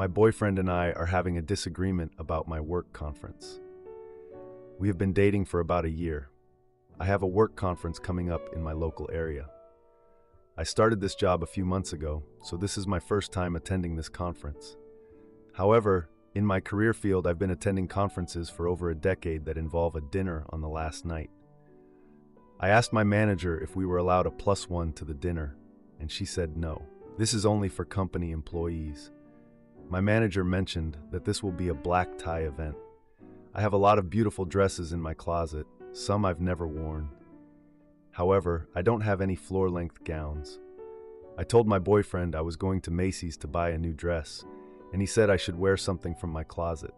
My boyfriend and I are having a disagreement about my work conference. We have been dating for about a year. I have a work conference coming up in my local area. I started this job a few months ago, so this is my first time attending this conference. However, in my career field, I've been attending conferences for over a decade that involve a dinner on the last night. I asked my manager if we were allowed a +1 to the dinner, and she said no. This is only for company employees. My manager mentioned that this will be a black tie event. I have a lot of beautiful dresses in my closet, some I've never worn. However, I don't have any floor-length gowns. I told my boyfriend I was going to Macy's to buy a new dress, and he said I should wear something from my closet.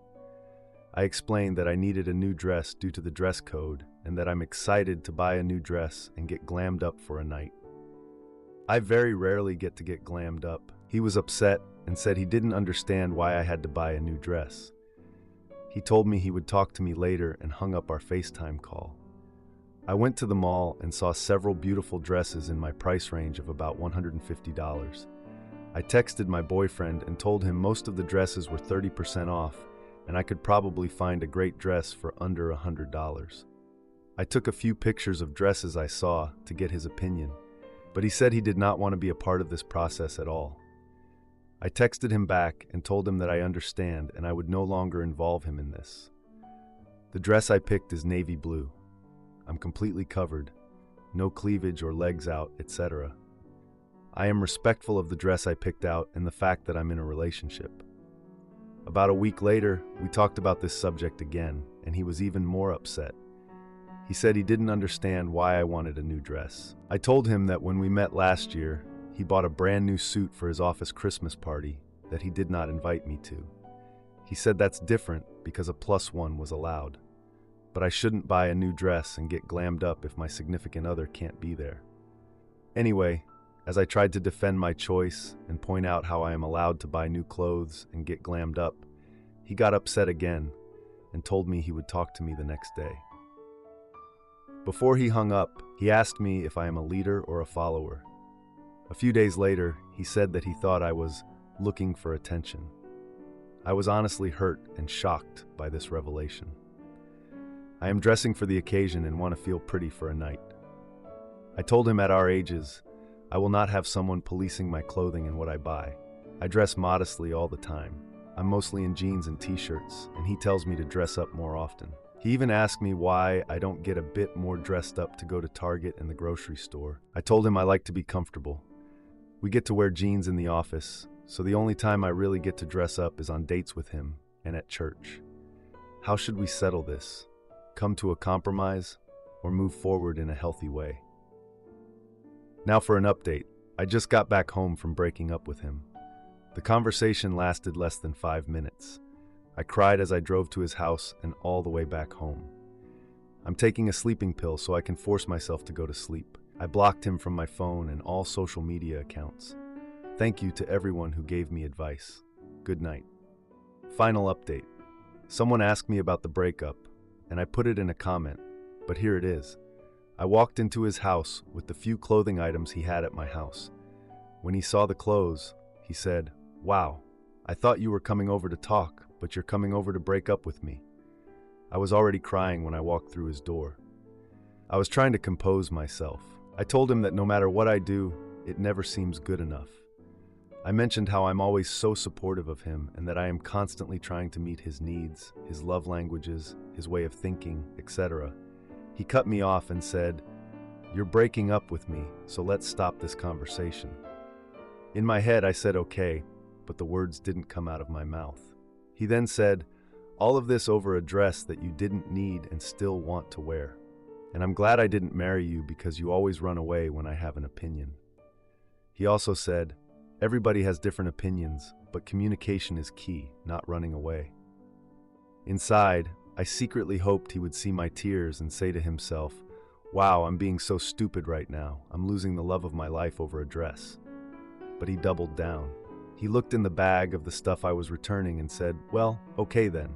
I explained that I needed a new dress due to the dress code, and that I'm excited to buy a new dress and get glammed up for a night. I very rarely get to get glammed up. He was upset and said he didn't understand why I had to buy a new dress. He told me he would talk to me later and hung up our FaceTime call. I went to the mall and saw several beautiful dresses in my price range of about $150. I texted my boyfriend and told him most of the dresses were 30% off, and I could probably find a great dress for under $100. I took a few pictures of dresses I saw to get his opinion, but he said he did not want to be a part of this process at all. I texted him back and told him that I understand and I would no longer involve him in this. The dress I picked is navy blue. I'm completely covered, no cleavage or legs out, etc. I am respectful of the dress I picked out and the fact that I'm in a relationship. About a week later, we talked about this subject again, and he was even more upset. He said he didn't understand why I wanted a new dress. I told him that when we met last year, he bought a brand new suit for his office Christmas party that he did not invite me to. He said that's different because a +1 was allowed, but I shouldn't buy a new dress and get glammed up if my significant other can't be there. Anyway, as I tried to defend my choice and point out how I am allowed to buy new clothes and get glammed up, he got upset again and told me he would talk to me the next day. Before he hung up, he asked me if I am a leader or a follower. A few days later, he said that he thought I was looking for attention. I was honestly hurt and shocked by this revelation. I am dressing for the occasion and want to feel pretty for a night. I told him at our ages, I will not have someone policing my clothing and what I buy. I dress modestly all the time. I'm mostly in jeans and t-shirts, and he tells me to dress up more often. He even asked me why I don't get a bit more dressed up to go to Target and the grocery store. I told him I like to be comfortable. We get to wear jeans in the office, so the only time I really get to dress up is on dates with him and at church. How should we settle this? Come to a compromise, or move forward in a healthy way? Now for an update. I just got back home from breaking up with him. The conversation lasted less than 5 minutes. I cried as I drove to his house and all the way back home. I'm taking a sleeping pill so I can force myself to go to sleep. I blocked him from my phone and all social media accounts. Thank you to everyone who gave me advice. Good night. Final update. Someone asked me about the breakup, and I put it in a comment, but here it is. I walked into his house with the few clothing items he had at my house. When he saw the clothes, he said, "Wow, I thought you were coming over to talk, but you're coming over to break up with me." I was already crying when I walked through his door. I was trying to compose myself. I told him that no matter what I do, it never seems good enough. I mentioned how I'm always so supportive of him and that I am constantly trying to meet his needs, his love languages, his way of thinking, etc. He cut me off and said, "You're breaking up with me, so let's stop this conversation." In my head, I said okay, but the words didn't come out of my mouth. He then said, "All of this over a dress that you didn't need and still want to wear. And I'm glad I didn't marry you because you always run away when I have an opinion." He also said, "Everybody has different opinions, but communication is key, not running away." Inside, I secretly hoped he would see my tears and say to himself, "Wow, I'm being so stupid right now. I'm losing the love of my life over a dress." But he doubled down. He looked in the bag of the stuff I was returning and said, "Well, okay then."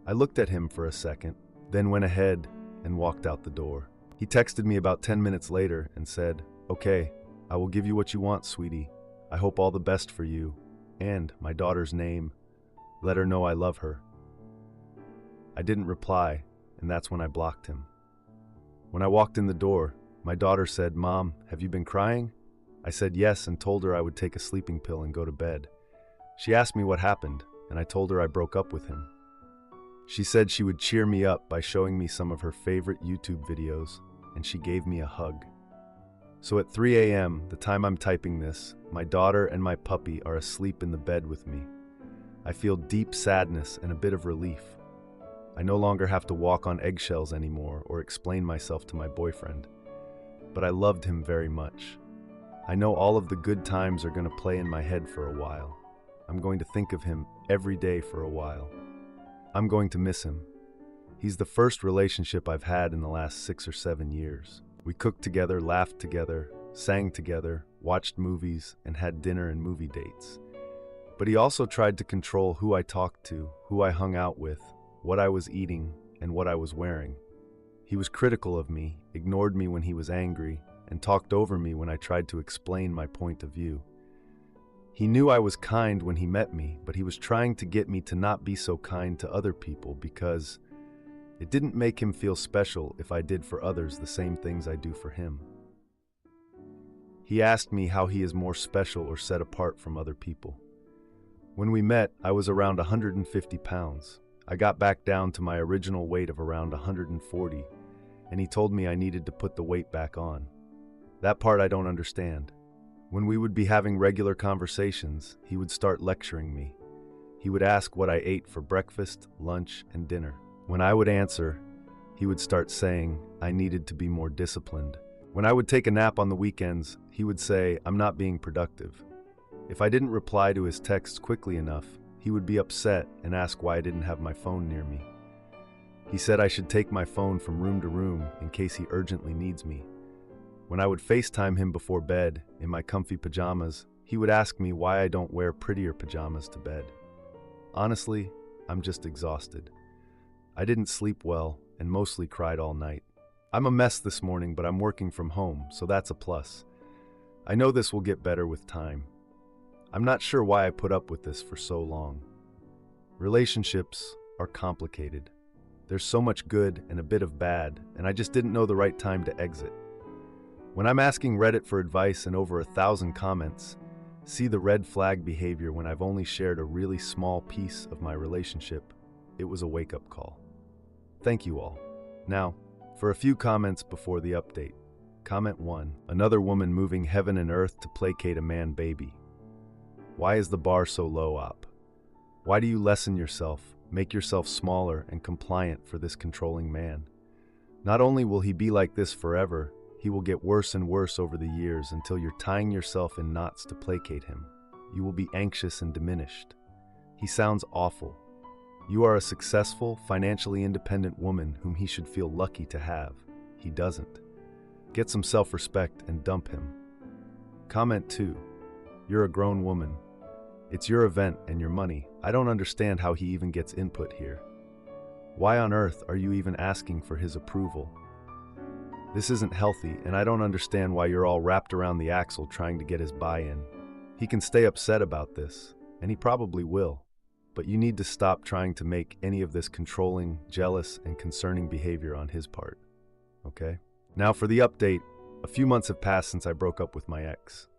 I looked at him for a second, then went ahead and walked out the door. He texted me about 10 minutes later and said, "Okay, I will give you what you want, sweetie. I hope all the best for you. and my daughter's name. Let her know I love her. I didn't reply, and that's when I blocked him. When I walked in the door, my daughter said, "Mom, have you been crying?" I said yes and told her I would take a sleeping pill and go to bed. She asked me what happened, and I told her I broke up with him. She said she would cheer me up by showing me some of her favorite YouTube videos, and she gave me a hug. So at 3 a.m., the time I'm typing this, my daughter and my puppy are asleep in the bed with me. I feel deep sadness and a bit of relief. I no longer have to walk on eggshells anymore or explain myself to my boyfriend. But I loved him very much. I know all of the good times are going to play in my head for a while. I'm going to think of him every day for a while. I'm going to miss him. He's the first relationship I've had in the last 6 or 7 years. We cooked together, laughed together, sang together, watched movies, and had dinner and movie dates. But he also tried to control who I talked to, who I hung out with, what I was eating, and what I was wearing. He was critical of me, ignored me when he was angry, and talked over me when I tried to explain my point of view. He knew I was kind when he met me, but he was trying to get me to not be so kind to other people because it didn't make him feel special if I did for others the same things I do for him. He asked me how he is more special or set apart from other people. When we met, I was around 150 pounds. I got back down to my original weight of around 140, and he told me I needed to put the weight back on. That part I don't understand. When we would be having regular conversations, he would start lecturing me. He would ask what I ate for breakfast, lunch, and dinner. When I would answer, he would start saying I needed to be more disciplined. When I would take a nap on the weekends, he would say I'm not being productive. If I didn't reply to his texts quickly enough, he would be upset and ask why I didn't have my phone near me. He said I should take my phone from room to room in case he urgently needs me. When I would FaceTime him before bed, in my comfy pajamas, he would ask me why I don't wear prettier pajamas to bed. Honestly, I'm just exhausted. I didn't sleep well and mostly cried all night. I'm a mess this morning, but I'm working from home, so that's a plus. I know this will get better with time. I'm not sure why I put up with this for so long. Relationships are complicated. There's so much good and a bit of bad, and I just didn't know the right time to exit. When I'm asking Reddit for advice and over 1,000 comments, see the red flag behavior when I've only shared a really small piece of my relationship, it was a wake-up call. Thank you all. Now, for a few comments before the update. Comment 1. Another woman moving heaven and earth to placate a man baby. Why is the bar so low, op? Why do you lessen yourself, make yourself smaller and compliant for this controlling man? Not only will he be like this forever, he will get worse and worse over the years until you're tying yourself in knots to placate him. You will be anxious and diminished. He sounds awful. You are a successful, financially independent woman whom he should feel lucky to have. He doesn't. Get some self-respect and dump him. Comment 2. You're a grown woman. It's your event and your money. I don't understand how he even gets input here. Why on earth are you even asking for his approval? This isn't healthy, and I don't understand why you're all wrapped around the axle trying to get his buy-in. He can stay upset about this, and he probably will, but you need to stop trying to make any of this controlling, jealous, and concerning behavior on his part. Okay? Now for the update. A few months have passed since I broke up with my ex.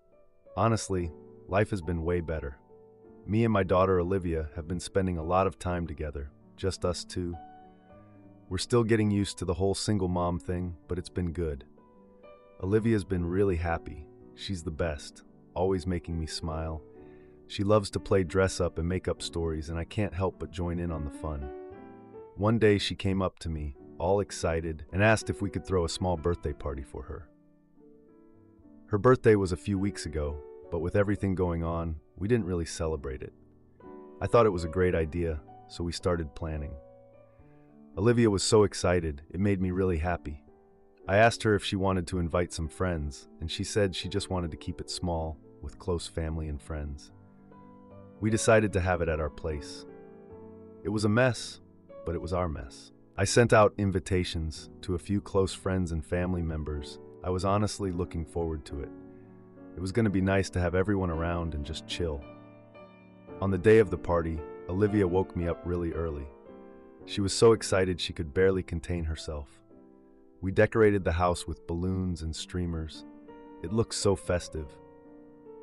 Honestly, life has been way better. Me and my daughter Olivia have been spending a lot of time together, just us two. We're still getting used to the whole single mom thing, but it's been good. Olivia's been really happy. She's the best, always making me smile. She loves to play dress-up and make up stories, and I can't help but join in on the fun. One day she came up to me, all excited, and asked if we could throw a small birthday party for her. Her birthday was a few weeks ago, but with everything going on, we didn't really celebrate it. I thought it was a great idea, so we started planning. Olivia was so excited, it made me really happy. I asked her if she wanted to invite some friends, and she said she just wanted to keep it small, with close family and friends. We decided to have it at our place. It was a mess, but it was our mess. I sent out invitations to a few close friends and family members. I was honestly looking forward to it. It was going to be nice to have everyone around and just chill. On the day of the party, Olivia woke me up really early. She was so excited she could barely contain herself. We decorated the house with balloons and streamers. It looked so festive.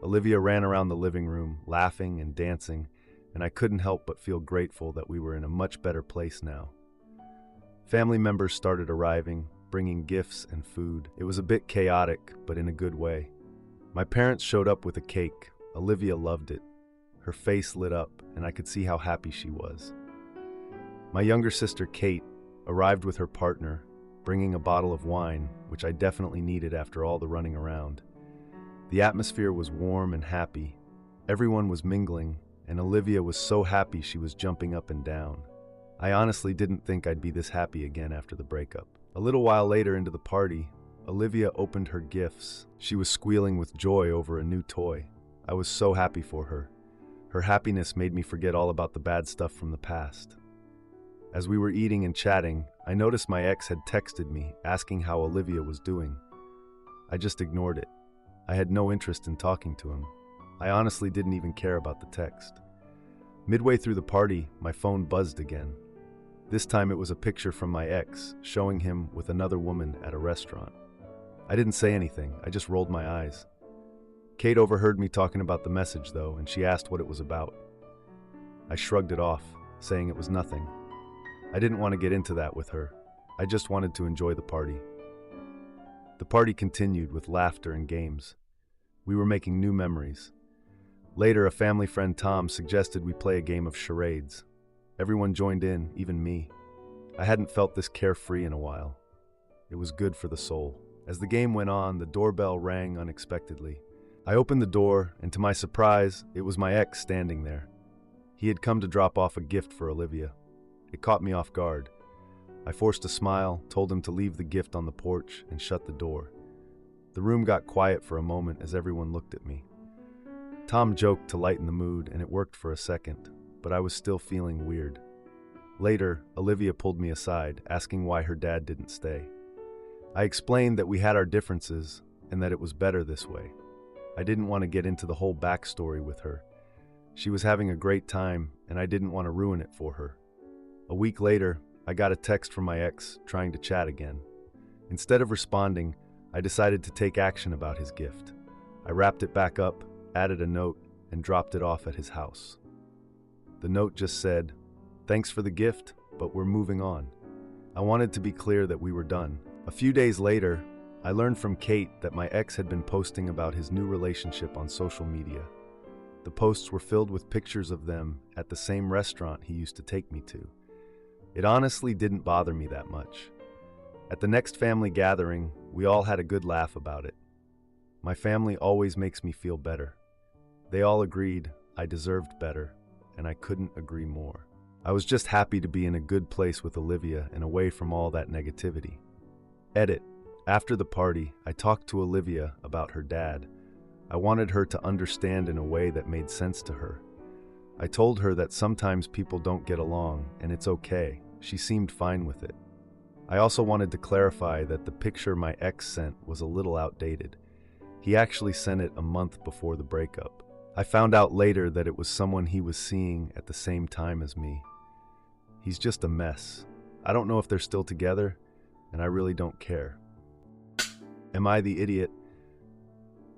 Olivia ran around the living room, laughing and dancing, and I couldn't help but feel grateful that we were in a much better place now. Family members started arriving, bringing gifts and food. It was a bit chaotic, but in a good way. My parents showed up with a cake. Olivia loved it. Her face lit up, and I could see how happy she was. My younger sister, Kate, arrived with her partner, bringing a bottle of wine, which I definitely needed after all the running around. The atmosphere was warm and happy. Everyone was mingling, and Olivia was so happy she was jumping up and down. I honestly didn't think I'd be this happy again after the breakup. A little while later into the party, Olivia opened her gifts. She was squealing with joy over a new toy. I was so happy for her. Her happiness made me forget all about the bad stuff from the past. As we were eating and chatting, I noticed my ex had texted me, asking how Olivia was doing. I just ignored it. I had no interest in talking to him. I honestly didn't even care about the text. Midway through the party, my phone buzzed again. This time it was a picture from my ex, showing him with another woman at a restaurant. I didn't say anything, I just rolled my eyes. Kate overheard me talking about the message, though, and she asked what it was about. I shrugged it off, saying it was nothing. I didn't want to get into that with her. I just wanted to enjoy the party. The party continued with laughter and games. We were making new memories. Later, a family friend, Tom, suggested we play a game of charades. Everyone joined in, even me. I hadn't felt this carefree in a while. It was good for the soul. As the game went on, the doorbell rang unexpectedly. I opened the door, and to my surprise, it was my ex standing there. He had come to drop off a gift for Olivia. It caught me off guard. I forced a smile, told him to leave the gift on the porch, and shut the door. The room got quiet for a moment as everyone looked at me. Tom joked to lighten the mood, and it worked for a second, but I was still feeling weird. Later, Olivia pulled me aside, asking why her dad didn't stay. I explained that we had our differences, and that it was better this way. I didn't want to get into the whole backstory with her. She was having a great time, and I didn't want to ruin it for her. A week later, I got a text from my ex trying to chat again. Instead of responding, I decided to take action about his gift. I wrapped it back up, added a note, and dropped it off at his house. The note just said, "Thanks for the gift, but we're moving on." I wanted to be clear that we were done. A few days later, I learned from Kate that my ex had been posting about his new relationship on social media. The posts were filled with pictures of them at the same restaurant he used to take me to. It honestly didn't bother me that much. At the next family gathering, we all had a good laugh about it. My family always makes me feel better. They all agreed I deserved better, and I couldn't agree more. I was just happy to be in a good place with Olivia and away from all that negativity. Edit. After the party, I talked to Olivia about her dad. I wanted her to understand in a way that made sense to her. I told her that sometimes people don't get along, and it's okay. She seemed fine with it. I also wanted to clarify that the picture my ex sent was a little outdated. He actually sent it a month before the breakup. I found out later that it was someone he was seeing at the same time as me. He's just a mess. I don't know if they're still together, and I really don't care. Am I the idiot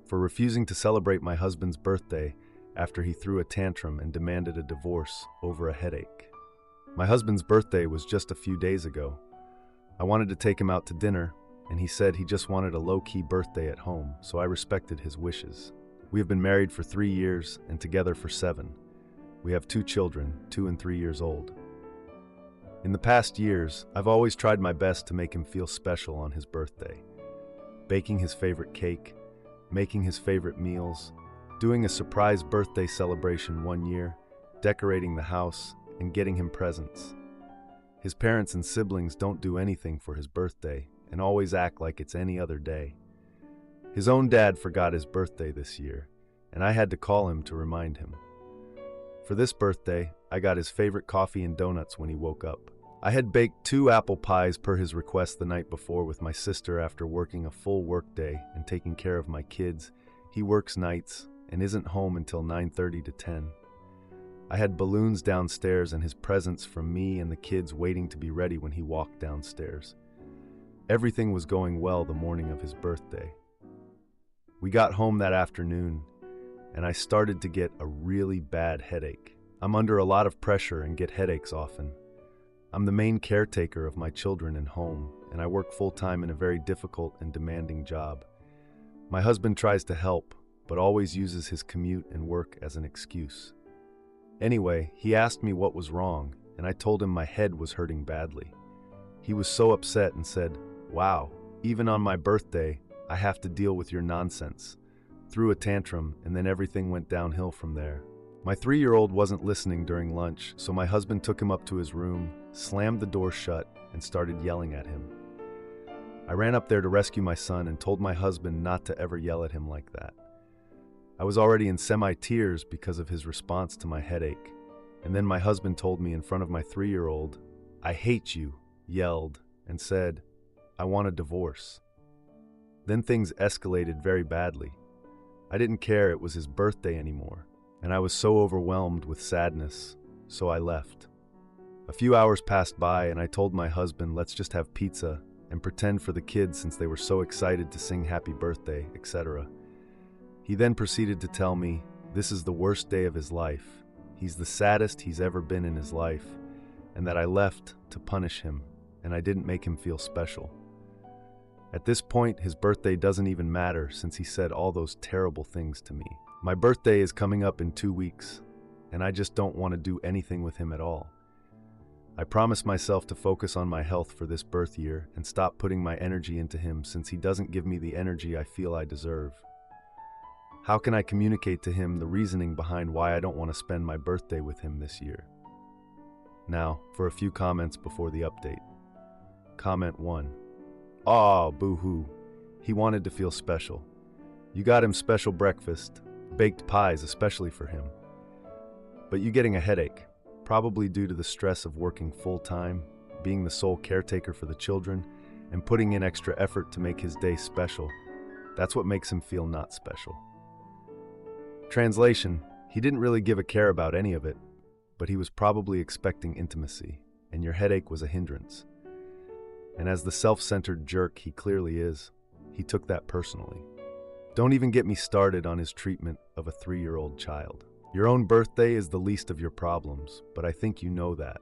for refusing to celebrate my husband's birthday after he threw a tantrum and demanded a divorce over a headache? My husband's birthday was just a few days ago. I wanted to take him out to dinner, and he said he just wanted a low-key birthday at home, so I respected his wishes. We have been married for 3 years and together for 7. We have 2 children, 2 and 3 years old. In the past years, I've always tried my best to make him feel special on his birthday. Baking his favorite cake, making his favorite meals, doing a surprise birthday celebration one year, decorating the house, and getting him presents. His parents and siblings don't do anything for his birthday and always act like it's any other day. His own dad forgot his birthday this year, and I had to call him to remind him. For this birthday, I got his favorite coffee and donuts when he woke up. I had baked 2 apple pies per his request the night before with my sister after working a full workday and taking care of my kids. He works nights and isn't home until 9:30 to 10. I had balloons downstairs and his presents from me and the kids waiting to be ready when he walked downstairs. Everything was going well the morning of his birthday. We got home that afternoon, and I started to get a really bad headache. I'm under a lot of pressure and get headaches often. I'm the main caretaker of my children and home, and I work full-time in a very difficult and demanding job. My husband tries to help, but always uses his commute and work as an excuse. Anyway, he asked me what was wrong, and I told him my head was hurting badly. He was so upset and said, "Wow, even on my birthday, I have to deal with your nonsense." Threw a tantrum, and then everything went downhill from there. My 3-year-old wasn't listening during lunch, so my husband took him up to his room, slammed the door shut, and started yelling at him. I ran up there to rescue my son and told my husband not to ever yell at him like that. I was already in semi-tears because of his response to my headache, and then my husband told me in front of my 3-year-old, "I hate you," yelled, and said, "I want a divorce." Then things escalated very badly. I didn't care it was his birthday anymore, and I was so overwhelmed with sadness, so I left. A few hours passed by and I told my husband, let's just have pizza and pretend for the kids since they were so excited to sing happy birthday, etc. He then proceeded to tell me this is the worst day of his life, he's the saddest he's ever been in his life, and that I left to punish him, and I didn't make him feel special. At this point, his birthday doesn't even matter since he said all those terrible things to me. My birthday is coming up in 2 weeks, and I just don't want to do anything with him at all. I promised myself to focus on my health for this birth year and stop putting my energy into him since he doesn't give me the energy I feel I deserve. How can I communicate to him the reasoning behind why I don't want to spend my birthday with him this year? Now, for a few comments before the update. Comment 1. Aw, boo-hoo. He wanted to feel special. You got him special breakfast, baked pies especially for him. But you getting a headache, probably due to the stress of working full-time, being the sole caretaker for the children, and putting in extra effort to make his day special. That's what makes him feel not special. Translation: he didn't really give a care about any of it, but he was probably expecting intimacy, and your headache was a hindrance. And as the self-centered jerk he clearly is, he took that personally. Don't even get me started on his treatment of a 3-year-old child. Your own birthday is the least of your problems, but I think you know that.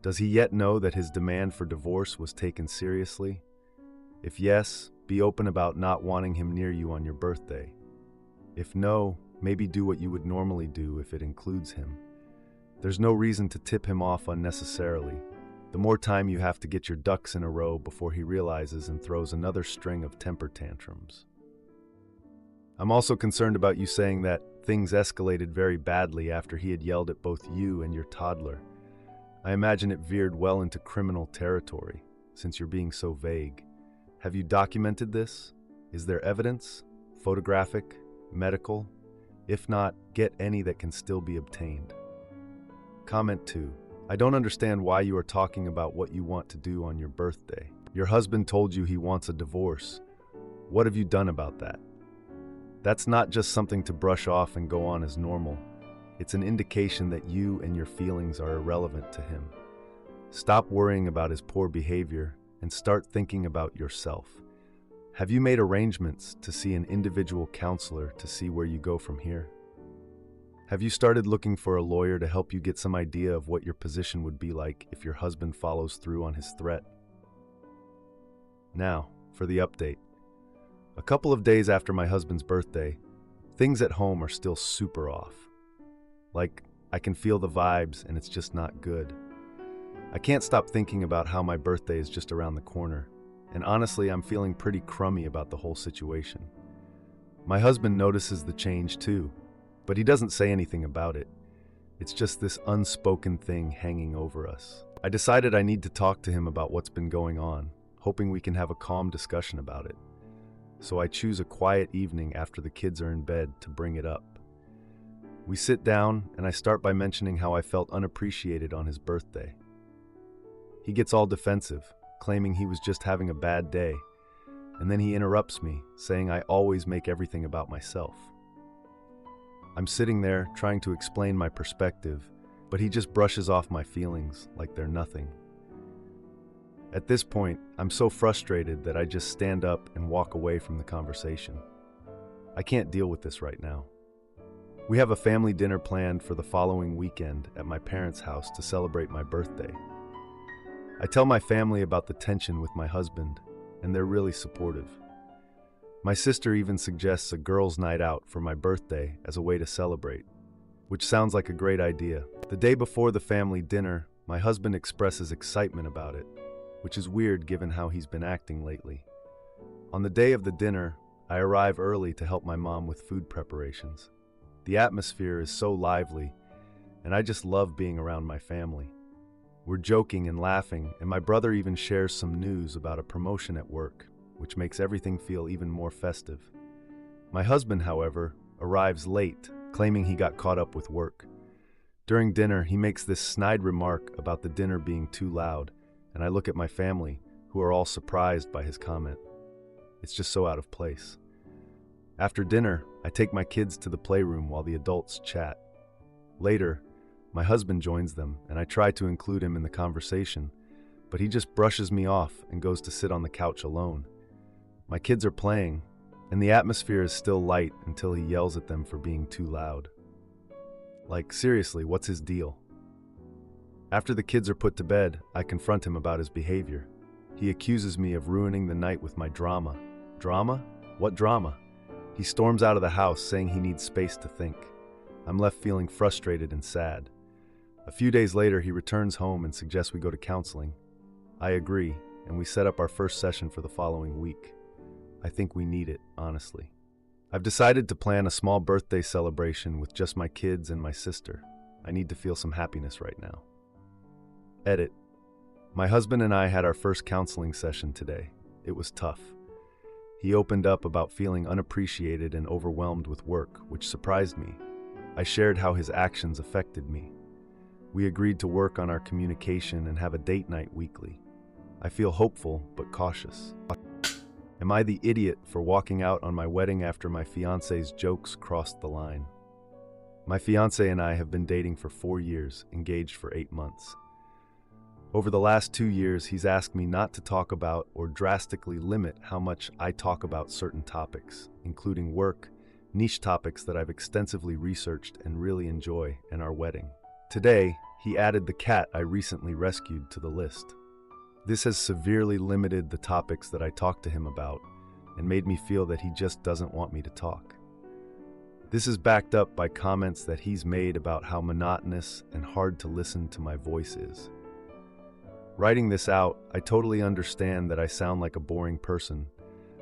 Does he yet know that his demand for divorce was taken seriously? If yes, be open about not wanting him near you on your birthday. If no, maybe do what you would normally do if it includes him. There's no reason to tip him off unnecessarily. The more time you have to get your ducks in a row before he realizes and throws another string of temper tantrums. I'm also concerned about you saying that things escalated very badly after he had yelled at both you and your toddler. I imagine it veered well into criminal territory, since you're being so vague. Have you documented this? Is there evidence? Photographic? Medical? If not, get any that can still be obtained. Comment 2. I don't understand why you are talking about what you want to do on your birthday. Your husband told you he wants a divorce. What have you done about that? That's not just something to brush off and go on as normal. It's an indication that you and your feelings are irrelevant to him. Stop worrying about his poor behavior and start thinking about yourself. Have you made arrangements to see an individual counselor to see where you go from here? Have you started looking for a lawyer to help you get some idea of what your position would be like if your husband follows through on his threat? Now, for the update. A couple of days after my husband's birthday, things at home are still super off. Like, I can feel the vibes and it's just not good. I can't stop thinking about how my birthday is just around the corner, and honestly, I'm feeling pretty crummy about the whole situation. My husband notices the change too, but he doesn't say anything about it. It's just this unspoken thing hanging over us. I decided I need to talk to him about what's been going on, hoping we can have a calm discussion about it. So I choose a quiet evening after the kids are in bed to bring it up. We sit down and I start by mentioning how I felt unappreciated on his birthday. He gets all defensive, claiming he was just having a bad day, and then he interrupts me, saying I always make everything about myself. I'm sitting there trying to explain my perspective, but he just brushes off my feelings like they're nothing. At this point, I'm so frustrated that I just stand up and walk away from the conversation. I can't deal with this right now. We have a family dinner planned for the following weekend at my parents' house to celebrate my birthday. I tell my family about the tension with my husband, and they're really supportive. My sister even suggests a girls' night out for my birthday as a way to celebrate, which sounds like a great idea. The day before the family dinner, my husband expresses excitement about it, which is weird given how he's been acting lately. On the day of the dinner, I arrive early to help my mom with food preparations. The atmosphere is so lively, and I just love being around my family. We're joking and laughing, and my brother even shares some news about a promotion at work, which makes everything feel even more festive. My husband, however, arrives late, claiming he got caught up with work. During dinner, he makes this snide remark about the dinner being too loud, and I look at my family, who are all surprised by his comment. It's just so out of place. After dinner, I take my kids to the playroom while the adults chat. Later, my husband joins them, and I try to include him in the conversation, but he just brushes me off and goes to sit on the couch alone. My kids are playing, and the atmosphere is still light until he yells at them for being too loud. Like, seriously, what's his deal? After the kids are put to bed, I confront him about his behavior. He accuses me of ruining the night with my drama. Drama? What drama? He storms out of the house saying he needs space to think. I'm left feeling frustrated and sad. A few days later, he returns home and suggests we go to counseling. I agree, and we set up our first session for the following week. I think we need it, honestly. I've decided to plan a small birthday celebration with just my kids and my sister. I need to feel some happiness right now. Edit. My husband and I had our first counseling session today. It was tough. He opened up about feeling unappreciated and overwhelmed with work, which surprised me. I shared how his actions affected me. We agreed to work on our communication and have a date night weekly. I feel hopeful but cautious. Am I the idiot for walking out on my wedding after my fiancé's jokes crossed the line? My fiancé and I have been dating for 4 years, engaged for 8 months. Over the last 2 years, he's asked me not to talk about or drastically limit how much I talk about certain topics, including work, niche topics that I've extensively researched and really enjoy, and our wedding. Today, he added the cat I recently rescued to the list. This has severely limited the topics that I talk to him about and made me feel that he just doesn't want me to talk. This is backed up by comments that he's made about how monotonous and hard to listen to my voice is. Writing this out, I totally understand that I sound like a boring person,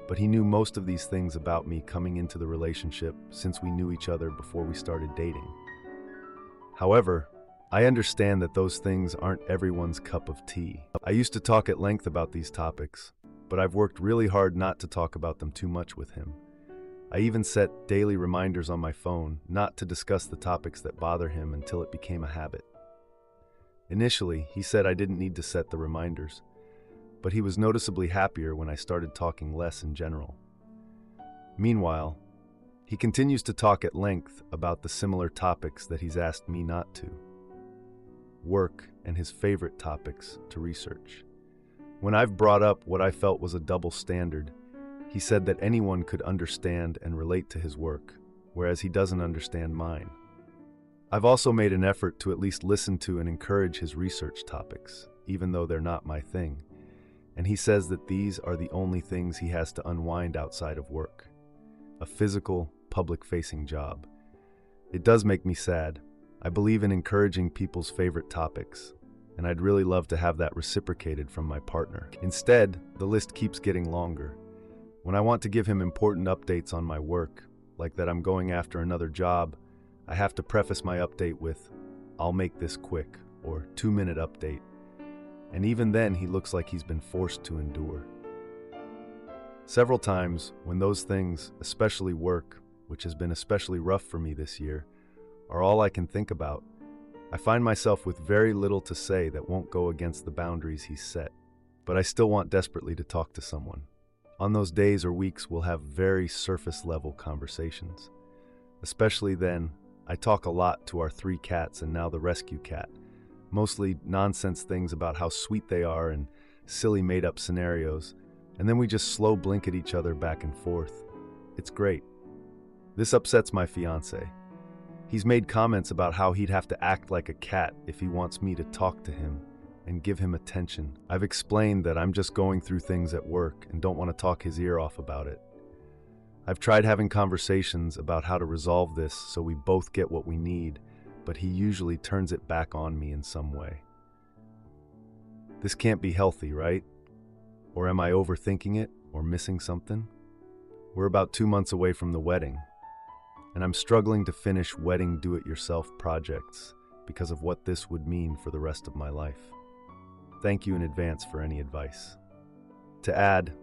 but he knew most of these things about me coming into the relationship since we knew each other before we started dating. However, I understand that those things aren't everyone's cup of tea. I used to talk at length about these topics, but I've worked really hard not to talk about them too much with him. I even set daily reminders on my phone not to discuss the topics that bother him until it became a habit. Initially, he said I didn't need to set the reminders, but he was noticeably happier when I started talking less in general. Meanwhile, he continues to talk at length about the similar topics that he's asked me not to. Work and his favorite topics to research. When I've brought up what I felt was a double standard, he said that anyone could understand and relate to his work, whereas he doesn't understand mine. I've also made an effort to at least listen to and encourage his research topics, even though they're not my thing, and he says that these are the only things he has to unwind outside of work. A physical, public-facing job. It does make me sad. I believe in encouraging people's favorite topics, and I'd really love to have that reciprocated from my partner. Instead, the list keeps getting longer. When I want to give him important updates on my work, like that I'm going after another job, I have to preface my update with, "I'll make this quick," or 2-minute update. And even then, he looks like he's been forced to endure. Several times, when those things, especially work, which has been especially rough for me this year, are all I can think about, I find myself with very little to say that won't go against the boundaries he's set. But I still want desperately to talk to someone. On those days or weeks, we'll have very surface-level conversations. Especially then, I talk a lot to our 3 cats and now the rescue cat. Mostly nonsense things about how sweet they are and silly made-up scenarios, and then we just slow blink at each other back and forth. It's great. This upsets my fiancé. He's made comments about how he'd have to act like a cat if he wants me to talk to him and give him attention. I've explained that I'm just going through things at work and don't want to talk his ear off about it. I've tried having conversations about how to resolve this so we both get what we need, but he usually turns it back on me in some way. This can't be healthy, right? Or am I overthinking it or missing something? We're about 2 months away from the wedding, and I'm struggling to finish wedding do-it-yourself projects because of what this would mean for the rest of my life. Thank you in advance for any advice. To add,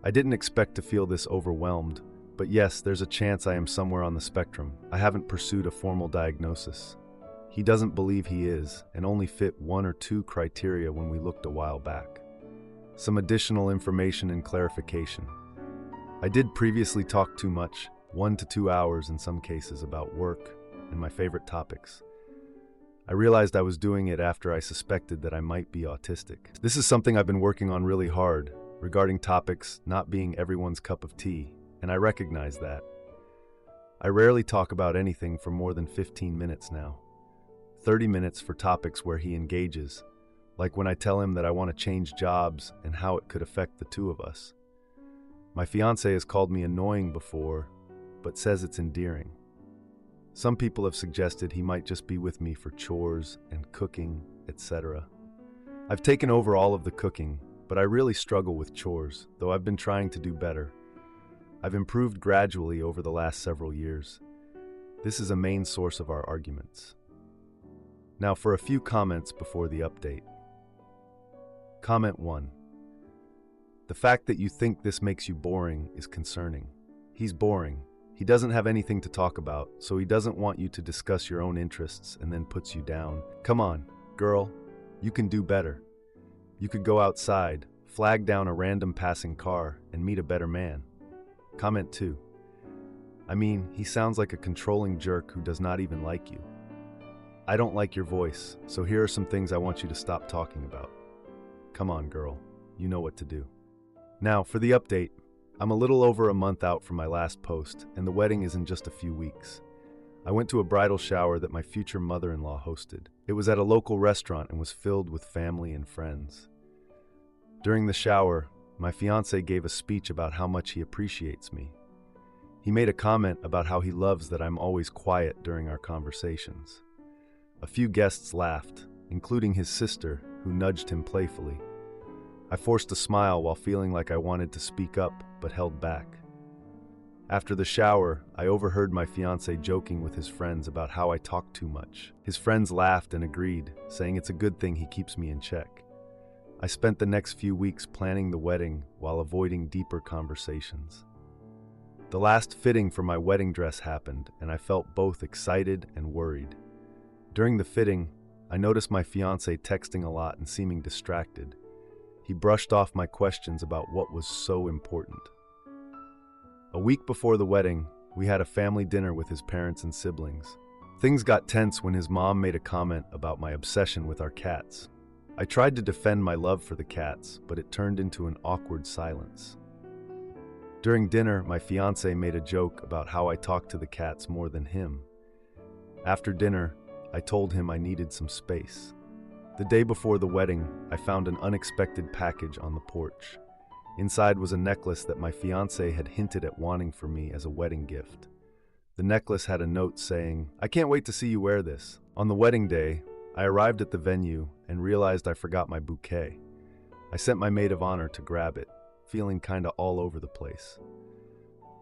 I didn't expect to feel this overwhelmed, but yes, there's a chance I am somewhere on the spectrum. I haven't pursued a formal diagnosis. He doesn't believe he is, and only fit 1 or 2 criteria when we looked a while back. Some additional information and clarification. I did previously talk too much, 1 to 2 hours in some cases, about work and my favorite topics. I realized I was doing it after I suspected that I might be autistic. This is something I've been working on really hard, regarding topics not being everyone's cup of tea, and I recognize that. I rarely talk about anything for more than 15 minutes now. 30 minutes for topics where he engages, like when I tell him that I want to change jobs and how it could affect the 2 of us. My fiancé has called me annoying before, but says it's endearing. Some people have suggested he might just be with me for chores and cooking, etc. I've taken over all of the cooking, but I really struggle with chores, though I've been trying to do better. I've improved gradually over the last several years. This is a main source of our arguments. Now for a few comments before the update. Comment 1. The fact that you think this makes you boring is concerning. He's boring. He doesn't have anything to talk about, so he doesn't want you to discuss your own interests and then puts you down. Come on, girl, you can do better. You could go outside, flag down a random passing car, and meet a better man. Comment 2. I mean, he sounds like a controlling jerk who does not even like you. I don't like your voice, so here are some things I want you to stop talking about. Come on, girl, you know what to do. Now, for the update. I'm a little over a month out from my last post, and the wedding is in just a few weeks. I went to a bridal shower that my future mother-in-law hosted. It was at a local restaurant and was filled with family and friends. During the shower, my fiancé gave a speech about how much he appreciates me. He made a comment about how he loves that I'm always quiet during our conversations. A few guests laughed, including his sister, who nudged him playfully. I forced a smile while feeling like I wanted to speak up, but held back. After the shower, I overheard my fiancé joking with his friends about how I talk too much. His friends laughed and agreed, saying it's a good thing he keeps me in check. I spent the next few weeks planning the wedding while avoiding deeper conversations. The last fitting for my wedding dress happened, and I felt both excited and worried. During the fitting, I noticed my fiancé texting a lot and seeming distracted. He brushed off my questions about what was so important. A week before the wedding, we had a family dinner with his parents and siblings. Things got tense when his mom made a comment about my obsession with our cats. I tried to defend my love for the cats, but it turned into an awkward silence. During dinner, my fiancé made a joke about how I talked to the cats more than him. After dinner, I told him I needed some space. The day before the wedding, I found an unexpected package on the porch. Inside was a necklace that my fiancé had hinted at wanting for me as a wedding gift. The necklace had a note saying, "I can't wait to see you wear this." On the wedding day, I arrived at the venue and realized I forgot my bouquet. I sent my maid of honor to grab it, feeling kinda all over the place.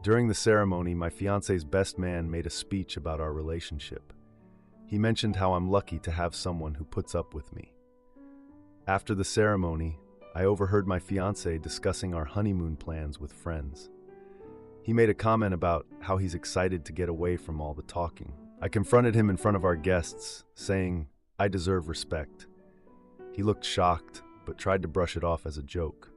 During the ceremony, my fiancé's best man made a speech about our relationship. He mentioned how I'm lucky to have someone who puts up with me. After the ceremony, I overheard my fiancé discussing our honeymoon plans with friends. He made a comment about how he's excited to get away from all the talking. I confronted him in front of our guests, saying, "I deserve respect." He looked shocked, but tried to brush it off as a joke.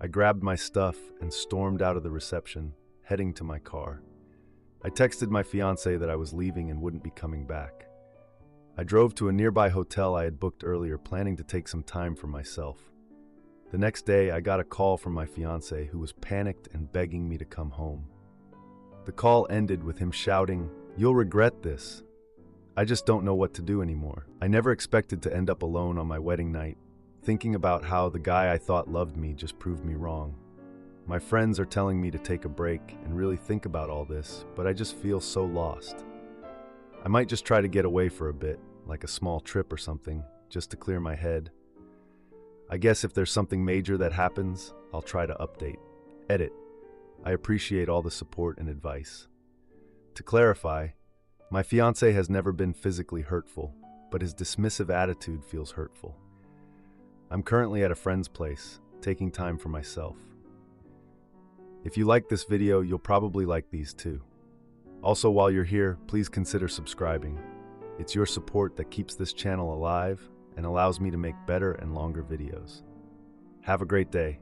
I grabbed my stuff and stormed out of the reception, heading to my car. I texted my fiancée that I was leaving and wouldn't be coming back. I drove to a nearby hotel I had booked earlier, planning to take some time for myself. The next day, I got a call from my fiancé who was panicked and begging me to come home. The call ended with him shouting, "You'll regret this. I just don't know what to do anymore." I never expected to end up alone on my wedding night, thinking about how the guy I thought loved me just proved me wrong. My friends are telling me to take a break and really think about all this, but I just feel so lost. I might just try to get away for a bit, like a small trip or something, just to clear my head. I guess if there's something major that happens, I'll try to update. Edit. I appreciate all the support and advice. To clarify, my fiancé has never been physically hurtful, but his dismissive attitude feels hurtful. I'm currently at a friend's place, taking time for myself. If you like this video, you'll probably like these too. Also, while you're here, please consider subscribing. It's your support that keeps this channel alive and allows me to make better and longer videos. Have a great day.